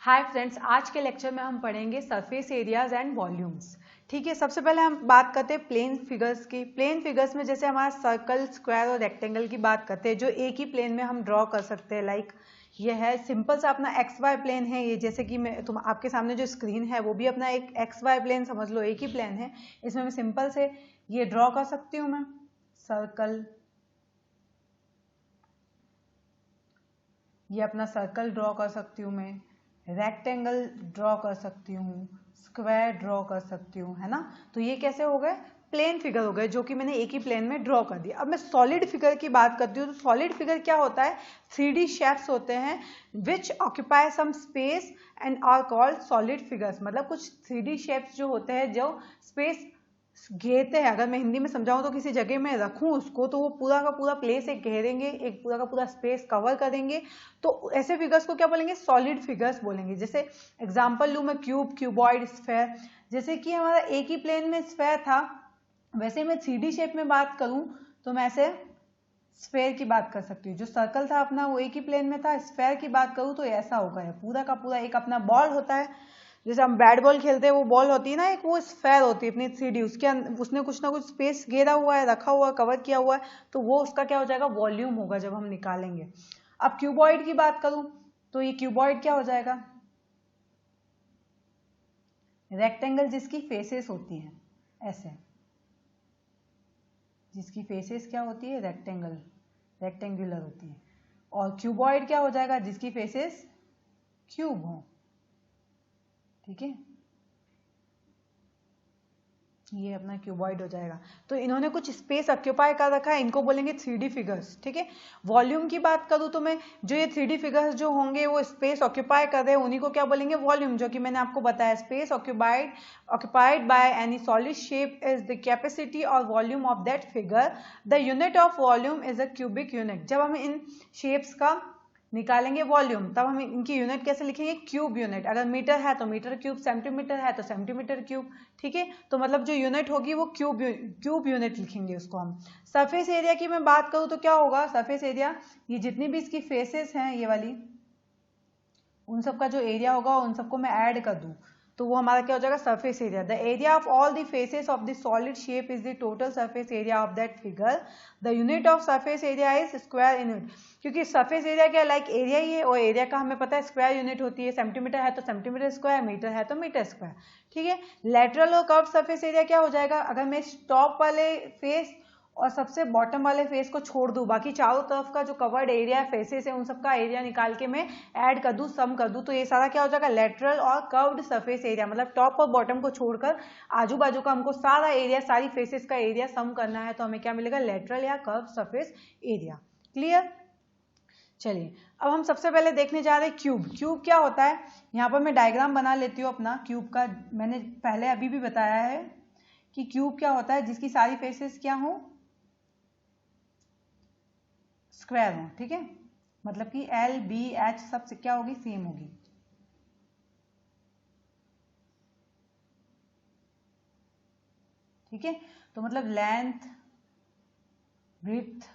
Hi friends, आज के lecture में हम पढ़ेंगे सरफेस एरियाज एंड वॉल्यूम्स। ठीक है, सबसे पहले हम बात करते हैं प्लेन फिगर्स की। प्लेन फिगर्स में जैसे हमारा सर्कल, स्क्वायर और रेक्टेंगल की बात करते हैं, जो एक ही प्लेन में हम ड्रॉ कर सकते हैं। लाइक ये है सिंपल सा अपना एक्स वाई प्लेन है ये, जैसे कि मैं तुम आपके सामने जो स्क्रीन है वो भी अपना एक एक्स वाई प्लेन समझ लो, एक ही प्लेन है। इसमें मैं सिंपल से ये ड्रॉ कर सकती हूँ, मैं सर्कल, ये अपना सर्कल ड्रॉ कर सकती हूँ, मैं रेक्टेंगल ड्रॉ कर सकती हूँ, स्क्वायर ड्रॉ कर सकती हूँ, है ना। तो ये कैसे हो गए? प्लेन फिगर हो गए, जो कि मैंने एक ही प्लेन में ड्रॉ कर दिया। अब मैं सॉलिड फिगर की बात करती हूँ, तो सॉलिड फिगर क्या होता है? 3D शेप्स होते हैं which occupy some space and are called solid figures. मतलब कुछ 3D शेप्स जो होते हैं जो स्पेस घेरते हैं। अगर मैं हिंदी में समझाऊं तो किसी जगह में रखूं उसको, तो वो पूरा का पूरा प्लेस एक घेरेंगे, एक पूरा का पूरा स्पेस कवर करेंगे। तो ऐसे फिगर्स को क्या बोलेंगे? सॉलिड फिगर्स बोलेंगे। जैसे एग्जांपल लूं मैं, क्यूब, क्यूबॉइड, स्फेयर। जैसे कि हमारा एक ही प्लेन में स्फेयर था, वैसे मैं 3D शेप में बात करूं तो मैं ऐसे स्फेयर की बात कर सकती हूँ। जो सर्कल था अपना वो एक ही प्लेन में था। स्फेयर की बात करूँ तो ऐसा होगा, है पूरा का पूरा एक अपना बॉल होता है। जैसे हम बैट बॉल खेलते हैं, वो बॉल होती है ना एक, वो स्फेयर होती है अपनी 3D। उसके उसने कुछ ना कुछ स्पेस घेरा हुआ है, रखा हुआ है, कवर किया हुआ है, तो वो उसका क्या हो जाएगा? वॉल्यूम होगा जब हम निकालेंगे। अब क्यूबॉइड की बात करूं तो ये क्यूबॉइड क्या हो जाएगा? रेक्टेंगल जिसकी फेसेस होती हैं ऐसे, जिसकी फेसेस क्या होती है? रेक्टेंगल, रेक्टेंगुलर होती है। और क्यूबॉइड क्या हो जाएगा? जिसकी फेसेस क्यूब हो। ठीक है, ये अपना क्यूबॉइड हो जाएगा। तो इन्होंने कुछ स्पेस ऑक्यूपाई कर रखा है, इनको बोलेंगे 3D फिगर्स। ठीक है, वॉल्यूम की बात करूं तो मैं, जो ये 3D फिगर्स जो होंगे वो स्पेस ऑक्यूपाई कर रहे हैं, उन्हीं को क्या बोलेंगे? वॉल्यूम। जो कि मैंने आपको बताया, space occupied by any solid shape is the capacity और volume of that figure. The unit of volume is a cubic unit. जब हम इन शेप्स का निकालेंगे वॉल्यूम, तब हम इनकी यूनिट कैसे लिखेंगे? Cube unit. अगर मीटर है तो मीटर क्यूब, सेंटीमीटर है तो सेंटीमीटर क्यूब। ठीक है, तो मतलब जो यूनिट होगी वो क्यूब यूनिट लिखेंगे उसको हम। सरफेस एरिया की मैं बात करूं तो क्या होगा? सरफेस एरिया, ये जितनी भी इसकी फेसेस हैं ये वाली, उन सब का जो एरिया होगा उन सबको मैं ऐड कर दूं तो वो हमारा क्या हो जाएगा? Surface area. The area of all the faces of the solid shape is the total surface area of that figure. The unit of surface area is square unit. क्योंकि सरफेस एरिया क्या, लाइक एरिया ही है, और area का हमें पता है square unit होती है। सेंटीमीटर है तो सेंटीमीटर स्क्वायर, मीटर है तो मीटर स्क्वायर। ठीक है, लेटरल और कर्व सरफेस एरिया क्या हो जाएगा? अगर मैं टॉप वाले फेस और सबसे बॉटम वाले फेस को छोड़ दूं, बाकी चारों तरफ का जो कवर्ड एरिया फेसेस है उन सबका एरिया निकाल के मैं ऐड कर दूं, सम कर दूं, तो ये सारा क्या हो जाएगा? लेटरल और कर्व्ड सरफेस एरिया। मतलब टॉप और बॉटम को छोड़कर आजू बाजू का हमको सारा एरिया, सारी फेसेस का एरिया सम करना है, तो हमें क्या मिलेगा? लेटरल या कर्व सरफेस एरिया। क्लियर? चलिए, अब हम सबसे पहले देखने जा रहे हैं क्यूब। क्यूब क्या होता है? यहाँ पर मैं डायग्राम बना लेती हूँ अपना क्यूब का। मैंने पहले अभी भी बताया है कि क्यूब क्या होता है? जिसकी सारी फेसेस क्या हो? स्क्वायर हो। ठीक है, मतलब कि एल, बी, एच सब से क्या होगी? सेम होगी। ठीक है, तो मतलब लेंथ, विड्थ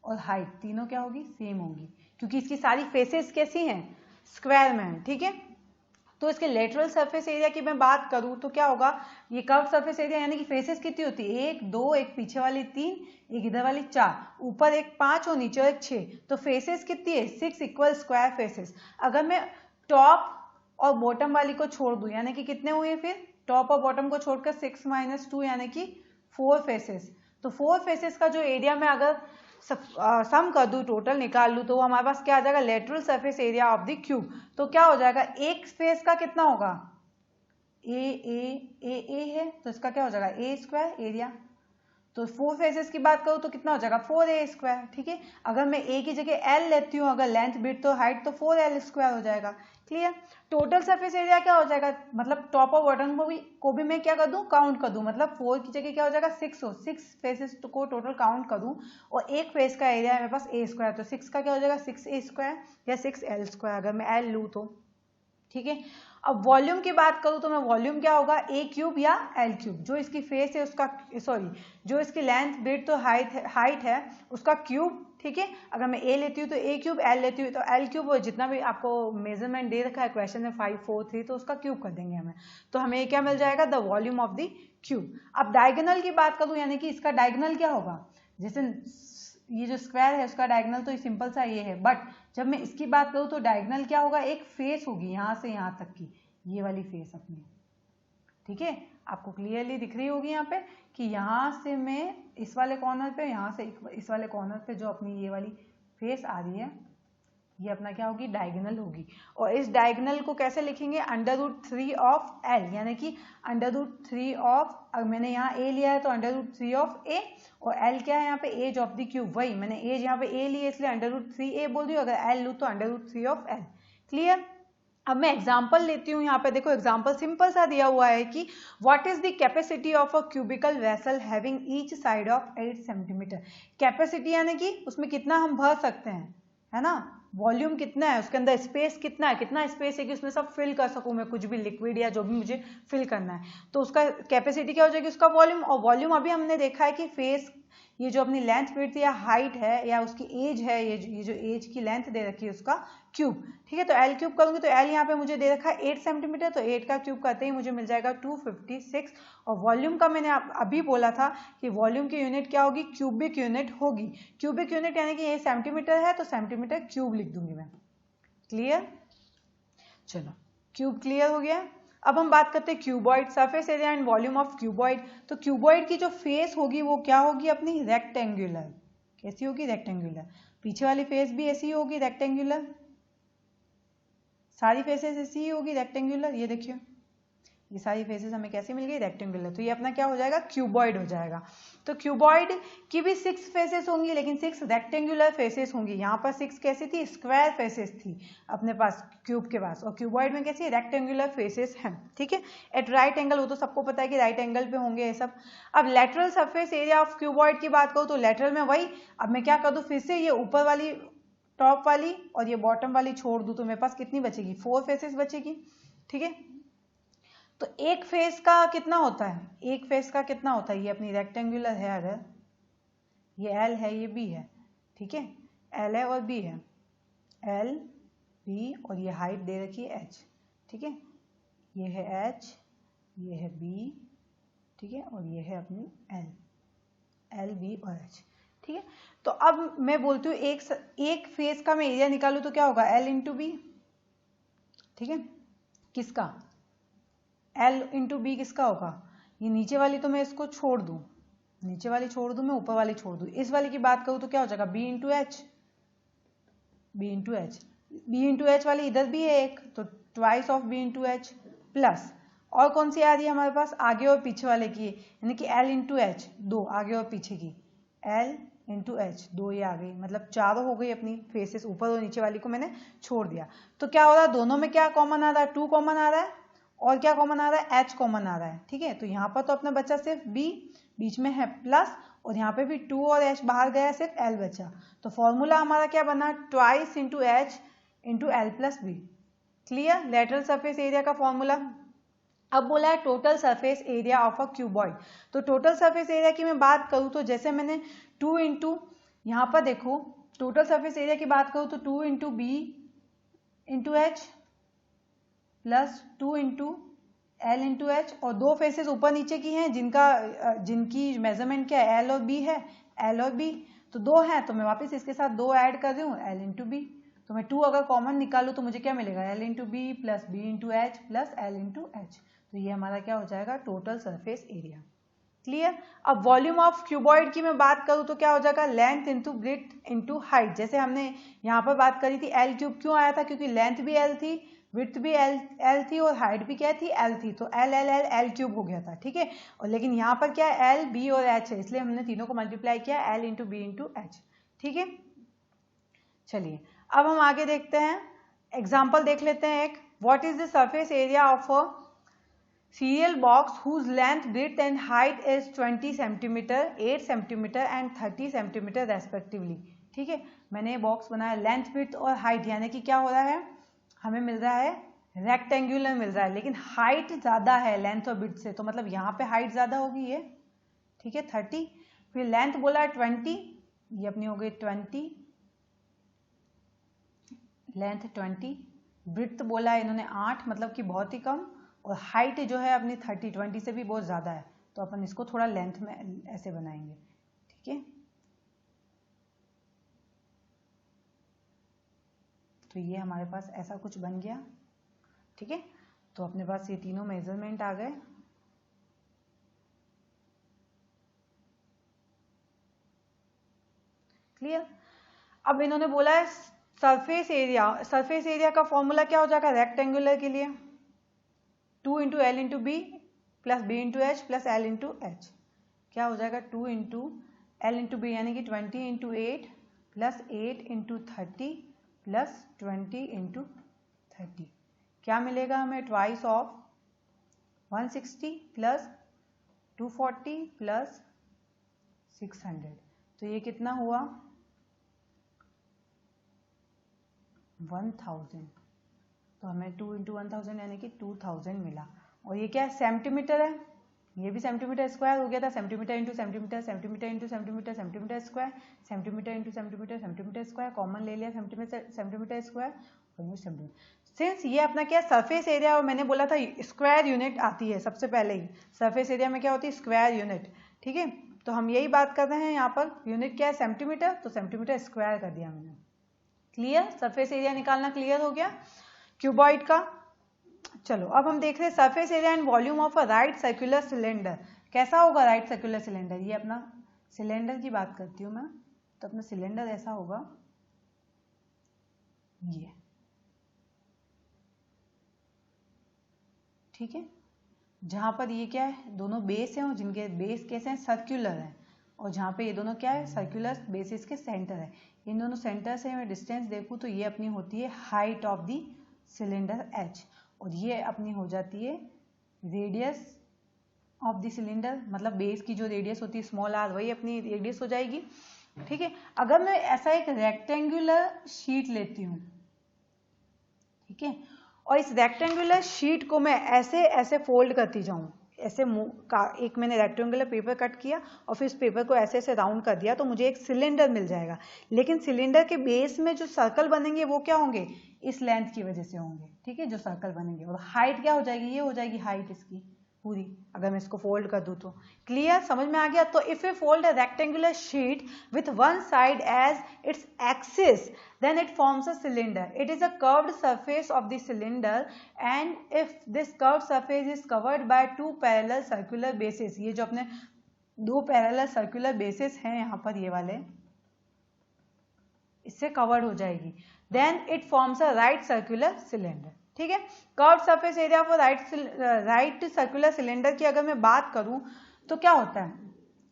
और हाइट तीनों क्या होगी? सेम होगी, क्योंकि इसकी सारी फेसेस कैसी हैं? स्क्वायर में है। ठीक है, तो इसके लेटरल सरफेस एरिया की मैं बात करूं तो क्या होगा? ये कर्व सरफेस एरिया, यानी कि फेसेस कितनी होती है? 1, 2, एक पीछे वाली 3, एक इधर वाली 4, ऊपर एक 5 और नीचे एक 6। तो फेसेस कितनी है? 6 इक्वल स्क्वायर फेसेस। अगर मैं टॉप और बॉटम वाली को छोड़ दूं, यानी कि कितने हुए फिर? टॉप और बॉटम को छोड़कर 6 - 2 यानी कि 4 फेसेस। तो 4 फेसेस का जो एरिया मैं अगर सम कर दूं, टोटल निकाल लूं, तो वो हमारे पास क्या आ जाएगा? Lateral surface area of the cube. तो क्या हो जाएगा? एक फेस का कितना होगा? ए है, तो इसका क्या हो जाएगा? ए स्क्वायर एरिया। तो 4 फेसेस की बात करूं तो कितना हो जाएगा? 4a square. ठीक है, अगर मैं a की जगह l लेती हूँ, अगर लेंथ, विड्थ तो हाइट, तो 4l स्क्वायर हो जाएगा। क्लियर? टोटल सरफेस एरिया क्या हो जाएगा? मतलब टॉप और बॉटम को भी मैं क्या कर दूं? काउंट कर दूं। मतलब 4 की जगह क्या हो जाएगा? 6 हो, 6 फेसेस को टोटल काउंट करूं, और एक फेस का एरिया है मेरे पास a स्क्वायर, तो 6 का क्या हो जाएगा? 6a स्क्वायर या 6l स्क्वायर, अगर मैं l लूँ तो। ठीक है, अब वॉल्यूम की बात करूँ तो मैं वॉल्यूम क्या होगा, ए क्यूब या एल क्यूब, जो इसकी फेस है उसका, सॉरी जो इसकी लेंथ ब्रेड्थ तो हाइट है उसका क्यूब, ठीक है। अगर मैं ए लेती हूँ तो ए क्यूब, एल लेती हूँ तो एल क्यूब, जितना भी आपको मेजरमेंट दे रखा है क्वेश्चन में 5 4 3, तो उसका क्यूब कर देंगे हमें, तो हमें क्या मिल जाएगा, the volume of the cube. अब डायगोनल की बात करूँ, यानी कि इसका डायगोनल क्या होगा, जैसे ये जो स्क्वायर है उसका डायगोनल तो सिंपल सा ये है, बट जब मैं इसकी बात करूँ तो डायगोनल क्या होगा, एक फेस होगी यहाँ से यहाँ तक की, ये वाली फेस अपनी, ठीक है। आपको क्लियरली दिख रही होगी यहाँ पे कि यहाँ से मैं इस वाले कॉर्नर पे, यहाँ से इस वाले कॉर्नर पे जो अपनी ये वाली फेस आ रही है, ये अपना क्या होगी, डायगोनल होगी। और इस डायगोनल को कैसे लिखेंगे, √3 ऑफ एल, यानी कि √3 ऑफ, अगर मैंने यहाँ ए लिया है तो √3 ऑफ ए, और एल क्या है यहाँ पे, एज ऑफ द क्यूब, वही मैंने एज यहाँ पे ए लिया इसलिए √3 ए बोल रही हूँ, अगर एल लूँ तो √3 ऑफ एल। क्लियर। अब मैं एग्जाम्पल लेती हूँ, यहाँ पे देखो एग्जाम्पल सिंपल सा दिया हुआ है कि what is the capacity of a cubical vessel having each side of 8 centimetre. Capacity यानी कि उसमें कितना हम भर सकते हैं, है ना, वॉल्यूम कितना है, उसके अंदर स्पेस कितना है, कितना स्पेस है कि उसमें सब फिल कर सकूं मैं, कुछ भी लिक्विड या जो भी मुझे फिल करना है, तो उसका कैपेसिटी क्या हो जाएगी, उसका वॉल्यूम। और वॉल्यूम अभी हमने देखा है कि फेस, ये जो अपनी लेंथ विड्थ या हाइट है या उसकी एज है, ये जो एज की लेंथ दे रखी है उसका क्यूब, ठीक है। तो एल क्यूब करूंगी तो एल यहाँ पे मुझे दे रखा है 8 सेंटीमीटर, तो 8 का क्यूब करते ही मुझे मिल जाएगा 256। और वॉल्यूम का मैंने अभी बोला था कि वॉल्यूम की यूनिट क्या होगी, क्यूबिक यूनिट होगी। क्यूबिक यूनिट यानी कि ये सेंटीमीटर है तो सेंटीमीटर क्यूब लिख दूंगी मैं। क्लियर, चलो क्यूब क्लियर हो गया। अब हम बात करते हैं cuboid, surface area and volume of cuboid. तो क्यूबॉइड की जो फेस होगी वो क्या होगी अपनी, रेक्टेंगुलर। कैसी होगी, रेक्टेंगुलर। पीछे वाली फेस भी ऐसी होगी, रेक्टेंगुलर, सारी फेसेस ऐसी ही होगी रेक्टेंगुलर। ये देखिए ये सारी फेसेस हमें कैसी मिल गई, रेक्टेंगुलर। तो ये अपना क्या हो जाएगा, क्यूबॉइड हो जाएगा। तो क्यूबॉइड की भी 6 फेसेस होंगी, लेकिन 6 रेक्टेंगुलर फेसेस होंगी। यहाँ पर 6 कैसी थी, स्क्वायर फेसेस थी अपने पास क्यूब के पास, और क्यूबॉइड में कैसी रेक्टेंगुलर फेसेस हैं, ठीक है। एट राइट एंगल, वो तो सबको पता है कि राइट एंगल पे होंगे ये सब। अब lateral surface area of cuboid की बात करूँ तो लेटरल में वही, अब मैं क्या कर दूँ, फिर से ये ऊपर वाली, टॉप वाली और ये बॉटम वाली छोड़ दूँ तो मेरे पास कितनी बचेगी, 4 फेसेस बचेगी, ठीक है। तो एक फेस का कितना होता है, एक फेस का कितना होता है, ये अपनी रेक्टेंगुलर है, अगर ये एल है ये बी है, ठीक है, एल है और बी है, एल बी, और ये हाइट दे रखी है एच, ठीक है, ये है एच, ये है बी, ठीक है, और ये है अपनी एल, एल बी और एच, ठीक है। तो अब मैं बोलती हूँ एक फेस का मैं एरिया निकालूँ तो क्या होगा, एल इंटू बी, ठीक है, किसका, एल इंटू बी किसका होगा, ये नीचे वाली तो मैं इसको छोड़ दूं, नीचे वाली छोड़ दूं मैं, ऊपर वाली छोड़ दूं। इस वाली की बात करूं तो क्या हो जाएगा, b into h, b into h, b into h वाली इधर भी है एक, तो twice of b into H, plus और कौन सी आ रही है हमारे पास, आगे और पीछे वाले की, यानी कि एल इंटू एच, 2 आगे और पीछे की, एल इंटू एच, 2 ये आ गई, मतलब 4 हो गई अपनी फेसेस, ऊपर और नीचे वाली को मैंने छोड़ दिया। तो क्या हो रहा है, दोनों में क्या कॉमन आ रहा है, 2 कॉमन आ रहा है, और क्या कॉमन आ रहा है, एच कॉमन आ रहा है, ठीक है। तो यहाँ पर तो अपना बच्चा सिर्फ बी, बीच में है प्लस, और यहाँ पे भी 2 और एच बाहर गया, सिर्फ एल बचा। तो फॉर्मूला हमारा क्या बना, twice into h into l plus b. Clear, lateral surface area का फॉर्मूला। अब बोला है total surface area of a cuboid. तो टोटल सरफेस एरिया की मैं बात करूँ तो जैसे मैंने 2 इंटू, यहाँ पर देखो टोटल सरफेस एरिया की बात करूँ तो 2 into B into H plus 2 into L into h, और 2 फेसेस ऊपर नीचे की हैं जिनकी मेजरमेंट क्या है, एल और बी है, एल और बी, तो 2 हैं, तो मैं वापस इसके साथ 2 ऐड कर रही हूँ, एल इंटू बी। तो मैं 2 अगर कॉमन निकालूँ तो मुझे क्या मिलेगा, L into B plus B into H plus L into H. तो ये हमारा क्या हो जाएगा, टोटल सरफेस एरिया। क्लियर। अब वॉल्यूम ऑफ क्यूबॉइड की मैं बात करूँ तो क्या हो जाएगा, length into breadth into height. जैसे हमने यहाँ पर बात करी थी, एल क्यूब क्यों आया था, क्योंकि लेंथ भी एल थी, विड्थ भी एल थी, और हाइट भी क्या थी, एल थी, तो L L L L cube हो गया था, ठीक है। और लेकिन यहाँ पर क्या है, एल बी और एच है, इसलिए हमने तीनों को मल्टीप्लाई किया, L into B into H, ठीक है। चलिए अब हम आगे देखते हैं, एग्जाम्पल देख लेते हैं एक। What is the surface area of a cereal box whose length breadth and height is 20 centimeter, 8 centimeter and 30 centimeter respectively, ठीक है। मैंने बॉक्स बनाया, लेंथ ब्रेड्थ और हाइट, यानी कि क्या हो रहा है, हमें मिल रहा है रेक्टेंगुलर मिल रहा है, लेकिन हाइट ज़्यादा है लेंथ और विड्थ से, तो मतलब यहाँ पे हाइट ज़्यादा होगी ये, ठीक है 30, फिर लेंथ बोला है 20, ये अपनी हो गई 20, लेंथ 20, विड्थ बोला है इन्होंने 8, मतलब कि बहुत ही कम, और हाइट जो है अपनी 30, 20 से भी बहुत ज़्यादा है, तो अपन इसको थोड़ा लेंथ में ऐसे बनाएंगे, ठीक है। तो ये हमारे पास ऐसा कुछ बन गया, ठीक है। तो अपने पास ये तीनों मेजरमेंट आ गए। क्लियर। अब इन्होंने बोला है सरफेस एरिया, सरफेस एरिया का फॉर्मूला क्या हो जाएगा रेक्टेंगुलर के लिए, 2 into L into B plus B into H plus L into H, क्या हो जाएगा 2 इंटू एल इंटू बी यानी कि 20 into 8 plus 8 into 30 plus 20 into 30, क्या मिलेगा हमें ट्वाइस ऑफ 160 प्लस 240 प्लस 600, तो ये कितना हुआ 1000, तो हमें 2 इंटू 1000 यानी कि 2000 मिला। और ये क्या है सेंटीमीटर है, ये भी सेंटीमीटर स्क्वायर हो गया था, centimetre into centimetre, centimetre into centimetre, centimetre square, centimetre into centimetre, centimetre square, common ले लिया सेंटीमीटर सेंटीमीटर स्क्वायर, और सेंटीमीटर। सिंस ये अपना क्या सरफेस एरिया, और मैंने बोला था स्क्वायर यूनिट आती है सबसे पहले ही, सरफेस एरिया में क्या होती है स्क्वायर यूनिट, ठीक है। तो हम यही बात कर रहे हैं यहाँ पर, यूनिट क्या है सेंटीमीटर, तो सेंटीमीटर स्क्वायर कर दिया मैंने। क्लियर, सरफेस एरिया निकालना क्लियर हो गया क्यूबॉइड का। चलो अब हम देख रहे हैं surface area and volume of a right circular cylinder, कैसा होगा राइट सर्कुलर सिलेंडर, ये अपना सिलेंडर की बात करती हूँ मैं, तो अपना सिलेंडर ऐसा होगा ये, ठीक है, जहां पर ये क्या है दोनों बेस हैं और जिनके बेस कैसे हैं सर्कुलर हैं, और जहाँ पे ये दोनों क्या है सर्कुलर बेसिस के सेंटर है, इन दोनों सेंटर से मैं डिस्टेंस देखूँ तो ये अपनी होती है height of the cylinder h, और ये अपनी हो जाती है रेडियस ऑफ द सिलेंडर, मतलब बेस की जो रेडियस होती है स्मॉल r, वही अपनी रेडियस हो जाएगी, ठीक है। अगर मैं ऐसा एक रेक्टेंगुलर शीट लेती हूँ, ठीक है, और इस रेक्टेंगुलर शीट को मैं ऐसे ऐसे फोल्ड करती जाऊँ, ऐसे एक मैंने रेक्टेंगुलर पेपर कट किया और फिर इस पेपर को ऐसे ऐसे राउंड कर दिया, तो मुझे एक सिलेंडर मिल जाएगा, लेकिन सिलेंडर के बेस में जो सर्कल बनेंगे वो क्या होंगे इस लेंथ की वजह से होंगे, ठीक है, जो सर्कल बनेंगे, और हाइट क्या हो जाएगी, ये हो जाएगी हाइट इसकी पूरी, अगर मैं इसको फोल्ड कर दूं तो। क्लियर, समझ में आ गया। तो if you fold a rectangular sheet with one side as its axis, then it forms a cylinder. It is a curved surface of the cylinder, and if this curved surface is covered by two parallel circular bases, ये जो अपने दो parallel circular basis हैं यहाँ पर ये वाले, इससे कवर्ड हो जाएगी, then it forms a right circular cylinder, ठीक है। Curved surface area for right circular cylinder की अगर मैं बात करूं तो क्या होता है,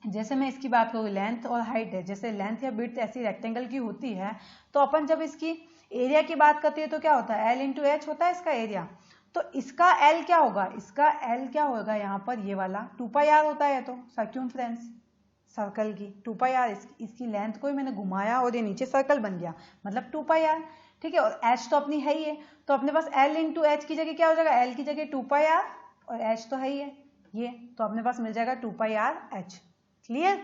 जैसे मैं इसकी बात करूँ लेंथ और हाइट है, जैसे लेंथ या विड्थ ऐसी रेक्टेंगल की होती है, तो अपन जब इसकी एरिया की बात करते हैं तो क्या होता है एल इंटू एच होता है इसका एरिया, तो इसका एल क्या होगा, इसका एल क्या होगा यहाँ पर ये वाला 2πr होता है, तो सर्क्यूमफ्रेंस सर्कल की 2πr, इसकी लेंथ को ही मैंने घुमाया और ये नीचे सर्कल बन गया, मतलब 2πr, ठीक है। और एच तो अपनी है ही है, तो अपने पास एल इंटू एच की जगह क्या हो जाएगा, एल की जगह 2πr और एच तो है ही है ये, तो अपने पास मिल जाएगा 2πr(h). क्लियर,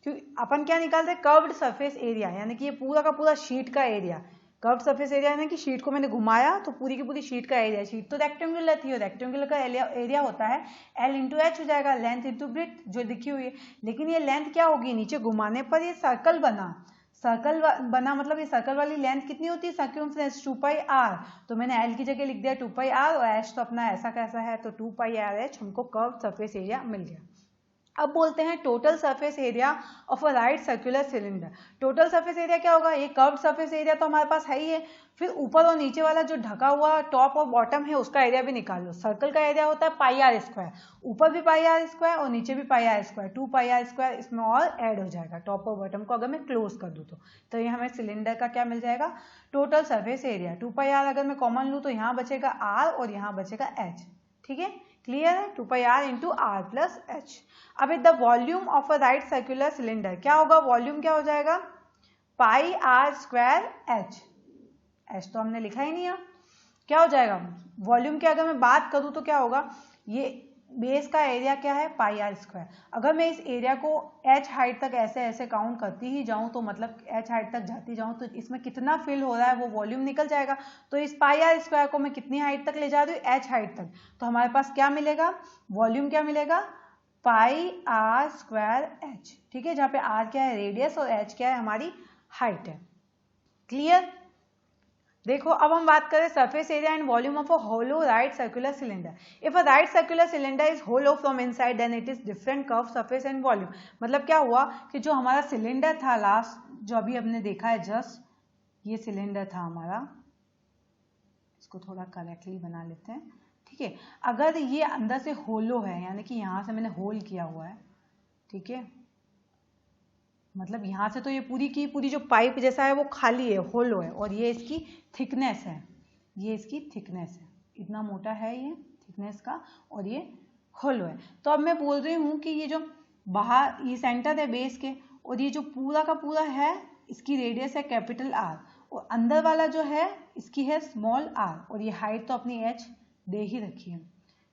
क्योंकि अपन क्या निकाल रहे कर्व्ड सरफेस एरिया, यानी कि ये पूरा का पूरा शीट का एरिया, कर्व्ड सरफेस एरिया यानी कि शीट को मैंने घुमाया तो पूरी की पूरी शीट का एरिया, शीट तो रेक्टेंगुलर थी और रेक्टेंगुलर का एरिया होता है एल इंटू एच हो जाएगा, लेंथ इंटू ब्रेथ जो लिखी हुई है, लेकिन ये लेंथ क्या होगी नीचे घुमाने पर ये सर्कल बना, सर्कल बना मतलब ये सर्कल वाली लेंथ कितनी होती है सर्क्यूमफ्रेंस 2πr, तो मैंने एल की जगह लिख दिया 2πr और एच तो अपना ऐसा कैसा है तो 2πr(h), हमको कर्व सरफेस एरिया मिल गया। अब बोलते हैं total surface area of a right circular cylinder. Total surface area क्या होगा, ये कर्व सरफेस एरिया तो हमारे पास है ही है, फिर ऊपर और नीचे वाला जो ढका हुआ टॉप और बॉटम है उसका एरिया भी निकाल लो। सर्कल का एरिया होता है πr², ऊपर भी πr² और नीचे भी πr², 2πr² इसमें और ऐड हो जाएगा टॉप और बॉटम को अगर मैं क्लोज कर दूँ तो ये हमें सिलेंडर का क्या मिल जाएगा टोटल सरफेस एरिया। 2πr अगर मैं कॉमन लूँ तो यहाँ बचेगा r और यहाँ बचेगा h, ठीक है, क्लियर है, 2πr into r plus h। अब the volume of a right circular cylinder क्या होगा, वॉल्यूम क्या हो जाएगा πr² h, h तो हमने लिखा ही नहीं है, क्या हो जाएगा वॉल्यूम की अगर मैं बात करूँ तो क्या होगा, ये बेस का एरिया क्या है पाई आर स्क्वायर। अगर मैं इस एरिया को h हाइट तक ऐसे ऐसे काउंट करती ही जाऊं तो मतलब h हाइट तक जाती जाऊं तो इसमें कितना फिल हो रहा है वो वॉल्यूम निकल जाएगा। तो इस पाई आर स्क्वायर को मैं कितनी हाइट तक ले जा रही हूँ, h हाइट तक। तो हमारे पास क्या मिलेगा, वॉल्यूम क्या मिलेगा, पाई आर स्क्वायर h। ठीक है, जहाँ पे r क्या है रेडियस और h क्या है हमारी हाइट है। क्लियर। देखो अब हम बात करें surface area and volume of a hollow right circular cylinder. If a right circular cylinder is hollow from inside then it is different curve surface and volume. मतलब क्या हुआ कि जो हमारा सिलेंडर था लास्ट जो अभी हमने देखा है जस्ट, ये सिलेंडर था हमारा, इसको थोड़ा करेक्टली बना लेते हैं। ठीक है, अगर ये अंदर से होलो है यानी कि यहाँ से मैंने होल किया हुआ है, ठीक है, मतलब यहाँ से तो ये पूरी की पूरी जो पाइप जैसा है वो खाली है, होलो है, और ये इसकी थिकनेस है, ये इसकी थिकनेस है, इतना मोटा है ये थिकनेस का, और ये होलो है। तो अब मैं बोल रही हूँ कि ये जो बाहर ये सेंटर है बेस के, और ये जो पूरा का पूरा है इसकी रेडियस है कैपिटल आर, और अंदर वाला जो है इसकी है स्मॉल आर, और ये हाइट तो अपनी एच दे ही रखी है।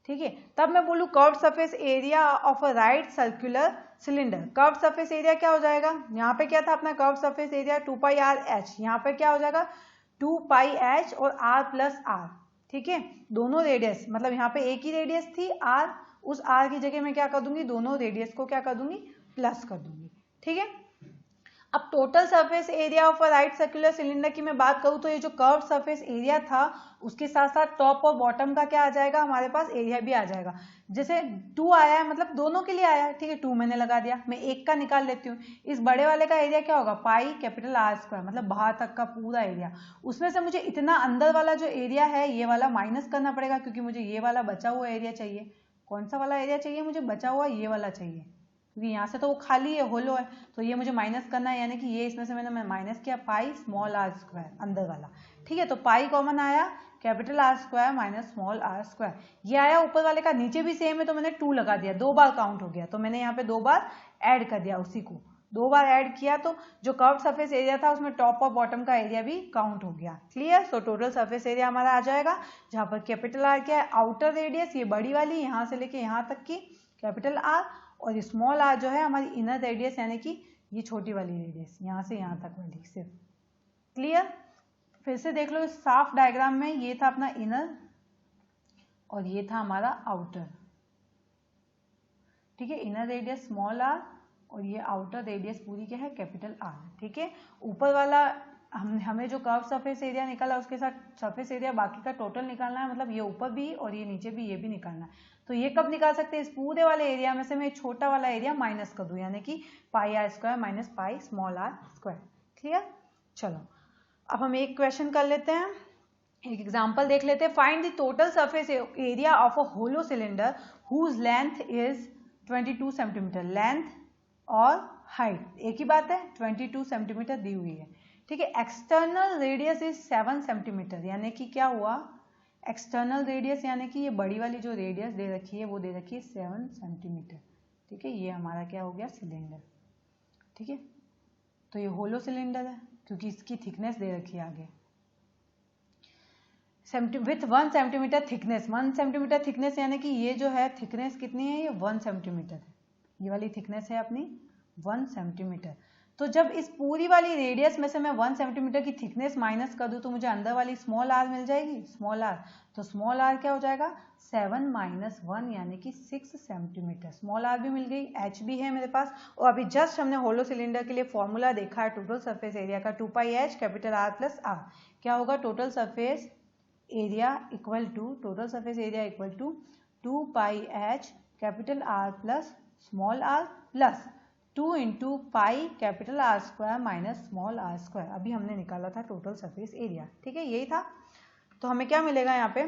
ठीक है, तब मैं बोलूँ curved surface area of a right circular cylinder. Curved surface area क्या हो जाएगा, यहाँ पे क्या था अपना कर्व्ड सरफेस एरिया 2 पाई आर एच, यहाँ पे क्या हो जाएगा 2 पाई एच और आर प्लस आर। ठीक है, दोनों रेडियस, मतलब यहाँ पे एक ही रेडियस थी आर, उस आर की जगह मैं क्या कर दूंगी, दोनों रेडियस को क्या कर दूंगी, प्लस कर दूंगी। ठीक है, अब total surface area of a right circular cylinder की मैं बात करूँ तो ये जो कर्व सरफेस एरिया था उसके साथ साथ टॉप और बॉटम का क्या आ जाएगा हमारे पास, एरिया भी आ जाएगा। जैसे 2 आया है मतलब दोनों के लिए आया है, ठीक है, 2 मैंने लगा दिया, मैं एक का निकाल लेती हूँ। इस बड़े वाले का एरिया क्या होगा, पाई कैपिटल आर स्क्वायर, मतलब बाहर तक का पूरा एरिया। उसमें से मुझे इतना अंदर वाला जो एरिया है ये वाला माइनस करना पड़ेगा, क्योंकि मुझे ये वाला बचा हुआ एरिया चाहिए। कौन सा वाला एरिया चाहिए मुझे, बचा हुआ ये वाला चाहिए, क्योंकि यहाँ से तो वो खाली है, होलो है, तो ये मुझे माइनस करना है, यानी कि ये इसमें से मैंने माइनस किया पाई स्मॉल आर स्क्वायर अंदर वाला। ठीक है, तो पाई कॉमन आया, capital R square minus small are square, ये आया ऊपर वाले का, नीचे भी सेम है तो मैंने 2 लगा दिया, 2 बार काउंट हो गया, तो मैंने यहाँ पे 2 बार ऐड कर दिया, उसी को 2 बार ऐड किया तो जो कर्व सरफेस एरिया था उसमें टॉप और बॉटम का एरिया भी काउंट हो गया। Clear. So total surface area हमारा आ जाएगा, जहाँ पर कैपिटल आर क्या है, आउटर रेडियस, ये बड़ी वाली यहाँ से लेके यहाँ तक की कैपिटल आर, और स्मॉल आर जो है हमारी इनर रेडियस, यानी कि ये छोटी वाली रेडियस यहाँ से यहाँ तक वाली सिर्फ। क्लियर। फिर से देख लो इस साफ डायग्राम में, ये था अपना इनर और ये था हमारा आउटर। ठीक है, इनर रेडियस स्मॉल आर और ये आउटर रेडियस पूरी क्या है, कैपिटल आर। ठीक है, ऊपर वाला हमें जो कर्व सरफेस एरिया निकाला उसके साथ सरफेस एरिया बाकी का टोटल निकालना है, मतलब ये ऊपर भी और ये नीचे भी, ये भी निकालना है। तो ये कब निकाल सकते हैं, इस पूरे वाले एरिया में से मैं छोटा वाला एरिया माइनस कर दूं, यानी कि pi R square minus pi small are square. Clear. चलो अब हम एक क्वेश्चन कर लेते हैं, एक एग्जांपल देख लेते हैं। Find the total surface area of a hollow cylinder whose length is 22 centimeter. Length और हाइट एक ही बात है, 22 सेंटीमीटर दी हुई है। ठीक है, एक्सटर्नल रेडियस इज 7 सेंटीमीटर, यानी कि क्या हुआ, एक्सटर्नल रेडियस यानी कि ये बड़ी वाली जो रेडियस दे रखी है वो दे रखी है 7 सेंटीमीटर। ठीक है, ये हमारा क्या हो गया, सिलेंडर। ठीक है, तो ये होलो सिलेंडर है क्योंकि इसकी थिकनेस दे रखी है आगे, with 1 centimetre thickness. 1 centimetre thickness यानी कि ये जो है थिकनेस कितनी है, ये 1 सेंटीमीटर है, ये वाली थिकनेस है अपनी 1 सेंटीमीटर। तो जब इस पूरी वाली रेडियस में से मैं 1 सेंटीमीटर की थिकनेस माइनस कर दूं तो मुझे अंदर वाली स्मॉल आर मिल जाएगी, स्मॉल आर। तो स्मॉल आर क्या हो जाएगा, 7 माइनस 1 यानी कि 6 सेंटीमीटर। स्मॉल आर भी मिल गई, एच भी है मेरे पास। और अभी जस्ट हमने होलो सिलेंडर के लिए फॉर्मूला देखा है टोटल सरफेस एरिया का, 2 pi H capital R plus R. क्या होगा, total surface area equal to, total surface area equal to 2 pi H capital R plus small R plus 2 into pi capital R square minus small are square. अभी हमने निकाला था total surface area. ठीक है, यही था। तो हमें क्या मिलेगा यहाँ पे,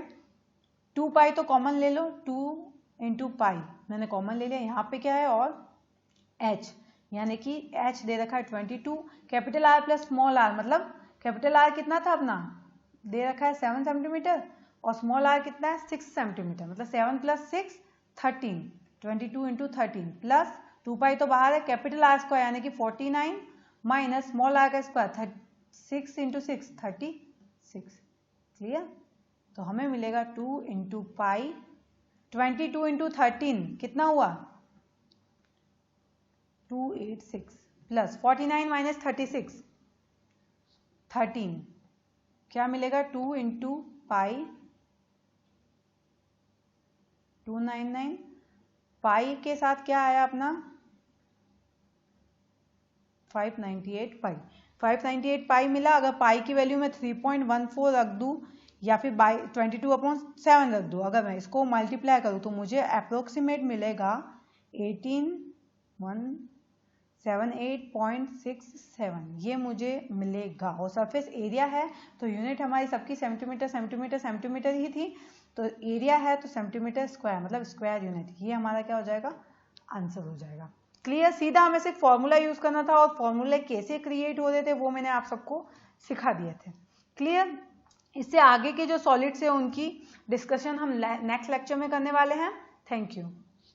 2 पाई तो कॉमन ले लो, 2 इंटू पाई मैंने कॉमन ले लिया, यहाँ पे क्या है और h, यानी कि h दे रखा है 22, capital R plus small r, मतलब कैपिटल आर कितना था अपना, दे रखा है 7 सेंटीमीटर और स्मॉल आर कितना है 6 सेंटीमीटर, मतलब 7 प्लस 6 13, 22 इंटू 13 प्लस 2 पाई तो बाहर है, कैपिटल आर स्क्वायर यानी कि 49 माइनस स्मॉल आर का स्क्वायर 6 इंटू 6 36। क्लियर। तो हमें मिलेगा 2 इंटू पाई 22 इंटू 13 कितना हुआ 286 प्लस 49 माइनस 36 13 क्या मिलेगा 2 इंटू पाई 299 पाई के साथ क्या आया अपना 598 पाई 598 पाई मिला। अगर पाई की वैल्यू में 3.14 रख दूं या फिर बाई 22/7 रख दूं, अगर मैं इसको मल्टीप्लाई करूं तो मुझे अप्रोक्सीमेट मिलेगा 18778.67 ये मुझे मिलेगा। और सरफेस एरिया है तो यूनिट हमारी सबकी सेंटीमीटर सेंटीमीटर सेंटीमीटर ही थी, तो एरिया है तो सेंटीमीटर स्क्वायर मतलब स्क्वायर यूनिट, ये हमारा क्या हो जाएगा आंसर हो जाएगा। क्लियर। सीधा हमें सिर्फ फॉर्मूला यूज करना था और फॉर्मूले कैसे क्रिएट हो रहे थे वो मैंने आप सबको सिखा दिए थे। क्लियर। इससे आगे के जो सॉलिड्स है उनकी डिस्कशन हम नेक्स्ट लेक्चर में करने वाले हैं। Thank you.